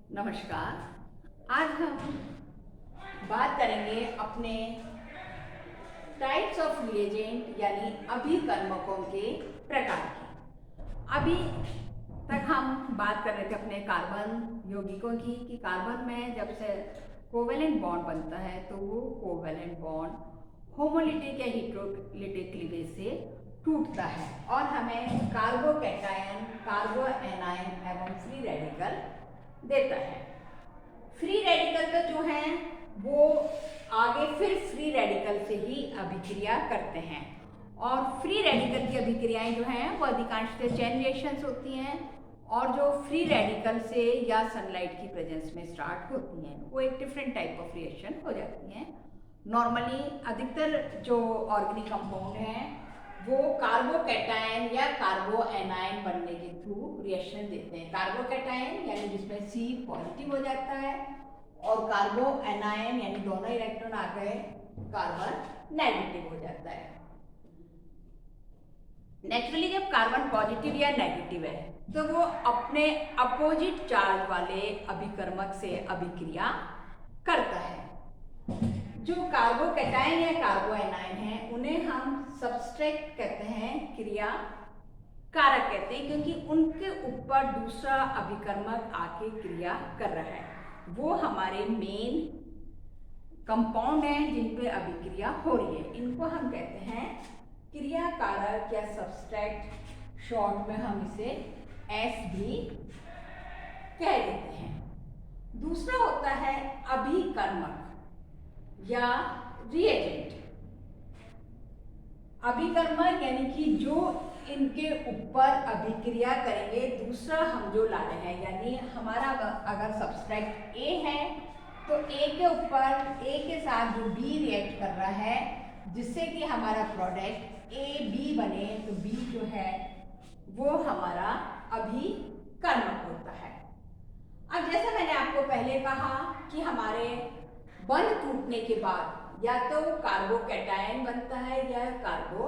नमस्कार। आज हम बात करेंगे अपने टाइप्स ऑफ रिएजेंट यानी अभिकर्मकों के प्रकार की। अभी तक हम बात कर रहे थे अपने कार्बन यौगिकों की कि कार्बन में जब से कोवेलेंट बॉन्ड बनता है तो वो कोवेलेंट बॉन्ड होमोलिटिक या हेटेरोलिटिक क्लीवेज से टूटता है और हमें कार्बोकैटायन, कार्बो एनायन एवं फ्री रेडिकल देता है। फ्री रेडिकल तो जो हैं वो आगे फिर फ्री रेडिकल से ही अभिक्रिया करते हैं और फ्री रेडिकल की अभिक्रियाएं जो हैं वो अधिकांशतः चेन रिएक्शंस होती हैं और जो फ्री रेडिकल से या सनलाइट की प्रेजेंस में स्टार्ट होती हैं वो एक डिफरेंट टाइप ऑफ रिएक्शन हो जाती हैं। नॉर्मली अधिकतर जो ऑर्गेनिक कंपाउंड हैं वो कार्बोकैटायन या कार्बो एनायन बनने के थ्रू रिएक्शन देते हैं। कार्बोकैटायन यानी जिसमें C पॉजिटिव हो जाता है और कार्बो एनायन यानी दोनों इलेक्ट्रॉन आ गए कार्बन नेगेटिव हो जाता है। नेचुरली जब कार्बन पॉजिटिव या नेगेटिव है तो वो अपने अपोजिट चार्ज वाले अभिकर्मक से अभिक्रिया करता है। जो कार्बोकैटायन या कार्बो एनायन है उन्हें हम सबस्ट्रेट कहते हैं, क्रिया कारक कहते हैं, क्योंकि उनके ऊपर दूसरा अभिकर्मक आके क्रिया कर रहा है। वो हमारे मेन कंपाउंड हैं जिन पे अभिक्रिया हो रही है, इनको हम कहते हैं क्रिया कारक या सबस्ट्रेट। शॉर्ट में हम इसे एस भी कह देते हैं। दूसरा होता है अभिकर्मक या रिएजेंट। अभिकर्मक यानी कि जो इनके ऊपर अभिक्रिया करेंगे। दूसरा हम जो ला रहे हैं यानी हमारा अगर सब्सट्रेट ए है तो ए के ऊपर ए के साथ जो बी रिएक्ट कर रहा है जिससे कि हमारा प्रोडक्ट ए बी बने, तो बी जो है वो हमारा अभिकर्मक होता है। अब जैसे मैंने आपको पहले कहा कि हमारे बंध टूटने के बाद या तो कार्बोकैटायन बनता है या कार्बो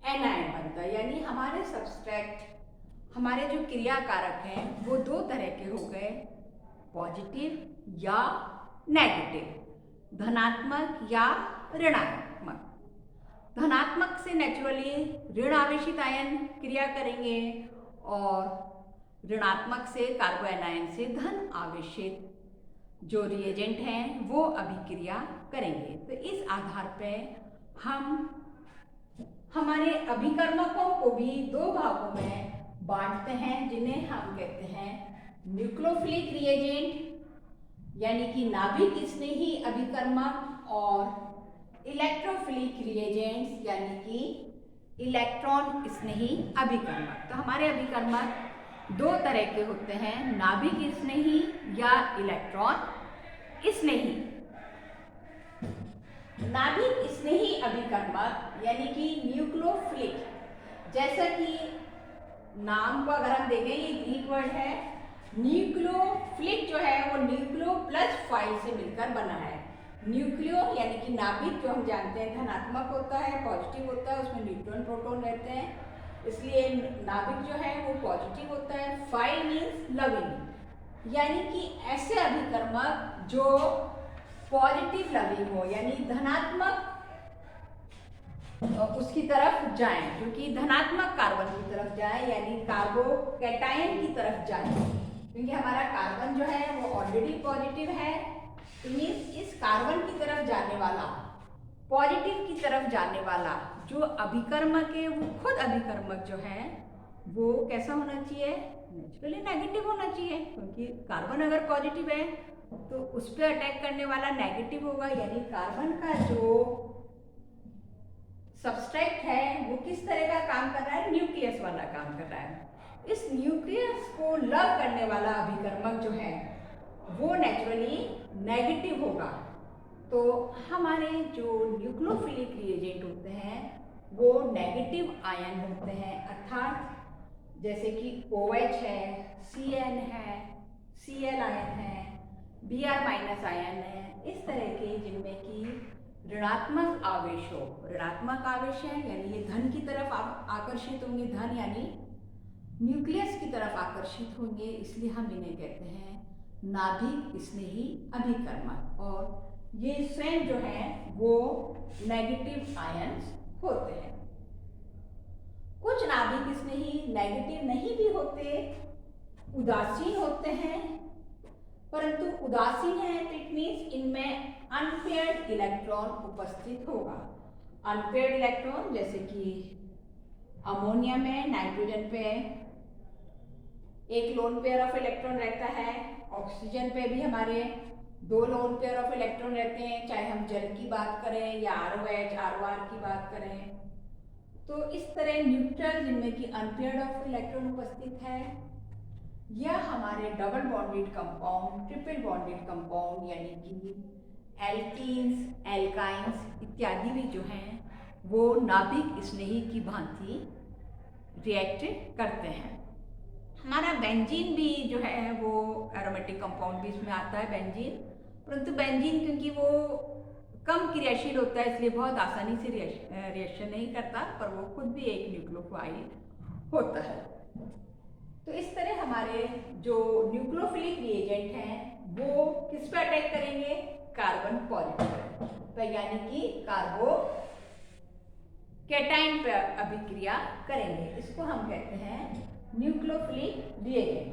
एनायन बनता है, यानी हमारे सब्सट्रेट, हमारे जो क्रिया कारक हैं वो दो तरह के हो गए, पॉजिटिव या नेगेटिव, धनात्मक या ऋणात्मक। धनात्मक से नेचुरली ऋण आवेशित आयन क्रिया करेंगे और ऋणात्मक से कार्बो एनायन से धन आवेशित जो रिएजेंट हैं वो अभिक्रिया करेंगे। तो इस आधार पर हम हमारे अभिकर्मकों को भी दो भागों में बांटते हैं जिन्हें हम कहते हैं न्यूक्लियोफिलिक रिएजेंट यानी कि नाभिक स्नेही अभिकर्मक और इलेक्ट्रोफिलिक रिएजेंट्स यानी कि इलेक्ट्रॉन स्नेही अभिकर्मक। तो हमारे अभिकर्मक दो तरह के होते हैं, नाभिक स्नेही या इलेक्ट्रॉन स्नेही। नाभिक स्नेही अभिकर्मक यानी कि न्यूक्लियोफिलिक, जैसा कि नाम को अगर हम देखें ये ग्रीक वर्ड है। न्यूक्लियोफिलिक जो है वो न्यूक्लियो प्लस फाइल से मिलकर बना है। न्यूक्लियो यानी कि नाभिक जो हम जानते हैं धनात्मक होता है, पॉजिटिव होता है, उसमें न्यूट्रॉन प्रोटॉन रहते हैं, इसलिए नाभिक जो है वो पॉजिटिव होता है। फाइल मीन्स लविंग, यानी कि ऐसे अभिकर्मक जो पॉजिटिव लविंग हो यानी धनात्मक उसकी तरफ जाएं, क्योंकि धनात्मक कार्बन की तरफ जाए यानी कार्बोकैटायन की तरफ जाए, क्योंकि हमारा कार्बन जो है वो ऑलरेडी पॉजिटिव है। तो मीन्स इस कार्बन की तरफ जाने वाला, पॉजिटिव की तरफ जाने वाला जो अभिकर्मक है वो खुद अभिकर्मक जो है वो कैसा होना चाहिए, नेचुरली नेगेटिव होना चाहिए, क्योंकि कार्बन अगर पॉजिटिव है तो उस पर अटैक करने वाला नेगेटिव होगा, यानी कार्बन का जो सब्सट्रेट है वो किस तरह का काम कर रहा है, न्यूक्लियस वाला काम कर रहा है। इस न्यूक्लियस को लव करने वाला अभिकर्मक जो है वो नेचुरली नेगेटिव होगा। तो हमारे जो न्यूक्लियोफिलिक रिएजेंट होते हैं वो नेगेटिव आयन होते हैं, अर्थात जैसे कि OH है, CN है, Cl आयन है, Br माइनस आयन है, इस तरह के जिनमें कि ऋणात्मक आवेश हो। ऋणात्मक आवेश है यानी ये धन की तरफ आकर्षित होंगे, धन यानी न्यूक्लियस की तरफ आकर्षित होंगे, इसलिए हम इन्हें कहते हैं नाभिक स्नेही अभिकर्मक, और ये स्वयं जो है वो नेगेटिव आयंस होते हैं। कुछ नाभिक स्नेही नेगेटिव नहीं भी होते, उदासीन होते हैं, परंतु उदासीन है तो इट मीन्स इनमें अनपेयर्ड इलेक्ट्रॉन उपस्थित होगा। अनपेयर्ड इलेक्ट्रॉन जैसे कि अमोनिया में नाइट्रोजन पे एक लोन पेयर ऑफ इलेक्ट्रॉन रहता है, ऑक्सीजन पे भी हमारे 2 लोन पेयर ऑफ इलेक्ट्रॉन रहते हैं, चाहे हम जल की बात करें या ROH ROR की बात करें। तो इस तरह न्यूट्रल जिनमें कि अनपेयर्ड ऑफ इलेक्ट्रॉन उपस्थित है, या हमारे double bonded compound, triple bonded compound यानी कि एल्कीन्स, एल्काइंस इत्यादि भी जो हैं वो नाभिक स्नेही की भांति रिएक्ट करते हैं। हमारा बेंजीन भी जो है वो एरोमेटिक कंपाउंड भी इसमें आता है बेंजीन, परंतु बेंजीन क्योंकि वो कम क्रियाशील होता है इसलिए बहुत आसानी से रिएक्शन नहीं करता, पर वो खुद भी एक न्यूक्लियोफाइल होता है। तो इस तरह हमारे जो न्यूक्लियोफिलिक रिएजेंट हैं वो किस पे अटैक करेंगे? कार्बन पॉजिटिव, तो यानी कि कार्बो कैटाइन पे अभिक्रिया करेंगे। इसको हम कहते हैं न्यूक्लियोफिलिक रिएजेंट।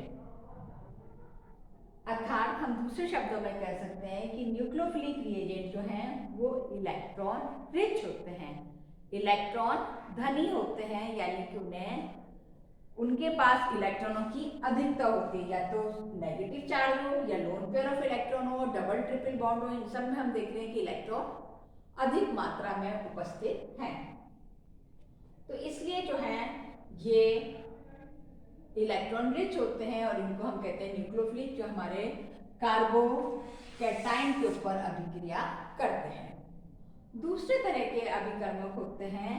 अर्थात हम दूसरे शब्दों में कह सकते हैं कि न्यूक्लियोफिलिक रिएजेंट जो हैं वो इलेक्ट्रॉन रिच होते हैं, इलेक्ट्रॉन धनी होते हैं, यानी कि उन्हें उनके पास इलेक्ट्रॉनों की अधिकता होती है, या तो नेगेटिव चार्ज हो या लोन पेयर ऑफ इलेक्ट्रॉन हो, डबल ट्रिपल बॉन्ड हो, इन सब में हम देख रहे हैं कि इलेक्ट्रॉन अधिक मात्रा में उपस्थित हैं। तो इसलिए जो है ये इलेक्ट्रॉन रिच होते हैं और इनको हम कहते हैं न्यूक्लियोफिलिक, जो हमारे कार्बो कैटाइन के ऊपर अभिक्रिया करते हैं। दूसरे तरह के अभिकर्मक होते हैं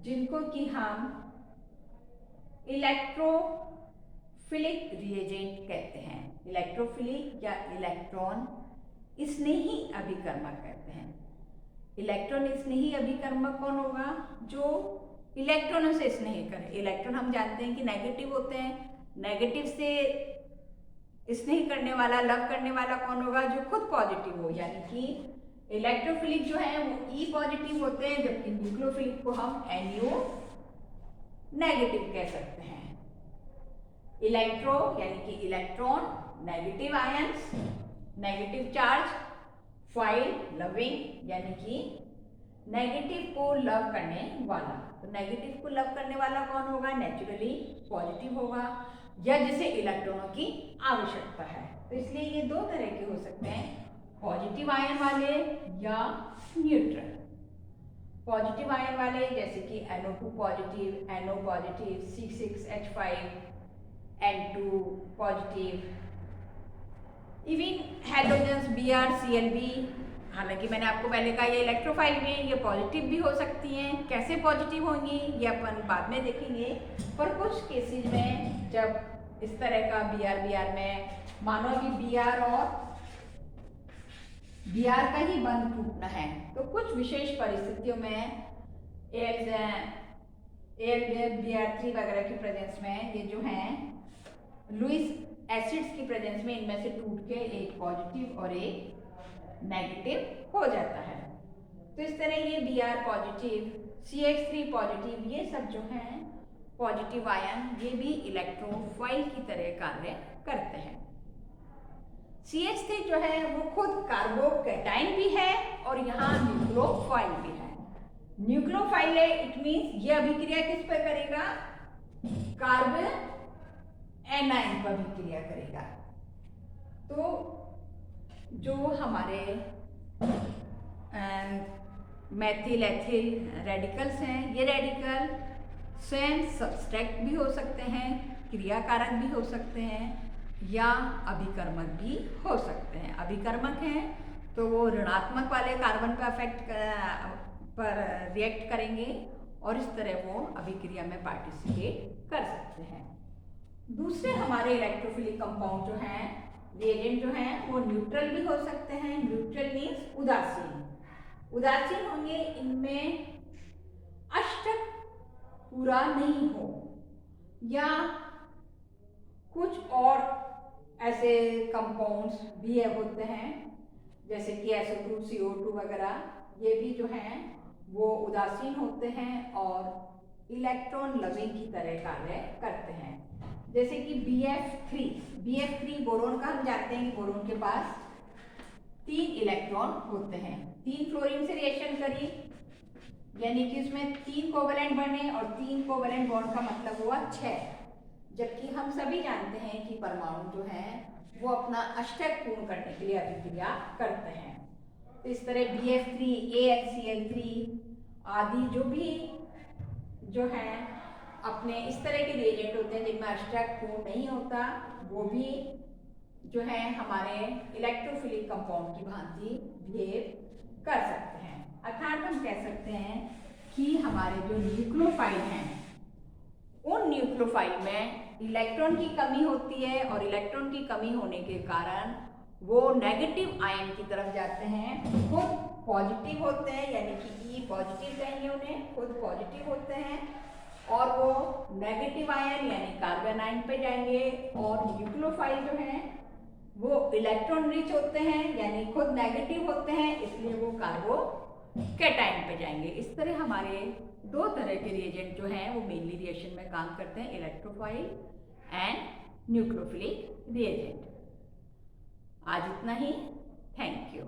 जिनको कि हम इलेक्ट्रोफिलिक रिएजेंट कहते हैं। इलेक्ट्रोफिलिक या इलेक्ट्रॉन स्नेही अभिकर्मक कहते हैं। इलेक्ट्रॉन स्नेही अभिकर्मक कौन होगा? जो इलेक्ट्रॉनों से स्नेह करे। इलेक्ट्रॉन हम जानते हैं कि नेगेटिव होते हैं, नेगेटिव से स्नेह करने वाला, लव करने वाला कौन होगा? जो खुद पॉजिटिव हो, यानी कि इलेक्ट्रोफिलिक जो है वो E पॉजिटिव होते हैं, जबकि न्यूक्लियोफिलिक को हम NO नेगेटिव कह सकते हैं। इलेक्ट्रो यानी कि electron, negative ions, negative charge, file loving यानी कि नेगेटिव को लव करने वाला। तो नेगेटिव को लव करने वाला कौन होगा? नेचुरली पॉजिटिव होगा, या जिसे इलेक्ट्रॉनों की आवश्यकता है। तो इसलिए ये 2 तरह के हो सकते हैं, पॉजिटिव आयन वाले या न्यूट्रल। पॉजिटिव आयन वाले जैसे कि NO2 positive, NO positive, C6H5, N2 positive, even hydrogens Br Cl2। हालांकि मैंने आपको पहले कहा ये इलेक्ट्रोफाइल भी हैं, ये पॉजिटिव भी हो सकती हैं। कैसे पॉजिटिव होंगी ये अपन बाद में देखेंगे, पर कुछ केसेस में जब इस तरह का Br में मानो कि Br और Br का ही बंध टूटना है, तो कुछ विशेष परिस्थितियों में Br3 वगैरह की प्रेजेंस में ये जो हैं लुईस एसिड्स की प्रेजेंस में इनमें से टूट के एक पॉजिटिव और एक नेगेटिव हो जाता है। तो इस तरह ये Br पॉजिटिव, CH3 पॉजिटिव, ये सब जो हैं पॉजिटिव आयन, ये भी इलेक्ट्रोफाइल की तरह कार्य करते हैं। CH3 जो है वो खुद कार्बोकैटाइन भी है और यहाँ न्यूक्लियोफाइल भी है। न्यूक्लियोफाइल है, इट मीन्स ये अभिक्रिया किस पर करेगा? कार्बन एनाइन पर अभिक्रिया करेगा। तो जो हमारे मैथिल एथिल रेडिकल्स हैं, ये रेडिकल स्वयं सब्सट्रैक्ट भी हो सकते हैं, क्रियाकारक भी हो सकते हैं, या अभिकर्मक भी हो सकते हैं। अभिकर्मक हैं तो वो ऋणात्मक वाले कार्बन पर रिएक्ट करेंगे और इस तरह वो अभिक्रिया में पार्टिसिपेट कर सकते हैं। दूसरे हमारे इलेक्ट्रोफिलिक कंपाउंड जो हैं, रिएजेंट जो हैं, वो न्यूट्रल भी हो सकते हैं। न्यूट्रल मीन्स उदासीन। उदासीन होंगे, इनमें अष्टक पूरा नहीं हो या कुछ और ऐसे कंपाउंड्स भी होते हैं, जैसे कि SO2 CO2 वगैरह, ये भी जो हैं वो उदासीन होते हैं और इलेक्ट्रॉन लविंग की तरह कार्य करते हैं। जैसे कि BF3 बोरोन का हम जानते हैं कि बोरोन के पास 3 इलेक्ट्रॉन होते हैं। 3 फ्लोरीन से रिएक्शन करी यानी कि उसमें 3 कोवेलेंट बने और 3 कोवेलेंट बॉन्ड का मतलब हुआ 6, जबकि हम सभी जानते हैं कि परमाणु जो हैं वो अपना अष्टक पूर्ण करने के लिए अभिक्रिया करते हैं। तो इस तरह BF3 AlCl3 आदि जो हैं अपने इस तरह के रिएजेंट होते हैं जिनमें अष्टक पूर्ण नहीं होता, वो भी जो है हमारे इलेक्ट्रोफिलिक कंपाउंड की भांति बिहेव कर सकते हैं। अर्थात हम कह सकते हैं कि हमारे जो न्यूक्लियोफाइल हैं उन न्यूक्लियोफाइल में इलेक्ट्रॉन की कमी होती है और इलेक्ट्रॉन की कमी होने के कारण वो नेगेटिव आयन की तरफ जाते हैं, खुद पॉजिटिव होते हैं यानी कि E पॉजिटिव कहेंगे उन्हें, खुद पॉजिटिव होते हैं और वो नेगेटिव आयन यानी कार्बन आयन पे जाएंगे। और न्यूक्लियोफाइल जो हैं वो इलेक्ट्रॉन रिच होते हैं यानी खुद नेगेटिव होते हैं, इसलिए वो कार्बोकैटायन पे जाएंगे। इस तरह हमारे 2 तरह के रिएजेंट जो हैं वो मेनली रिएक्शन में काम करते हैं, इलेक्ट्रोफाइल एंड न्यूक्लियोफिलिक रिएजेंट। आज इतना ही, थैंक यू।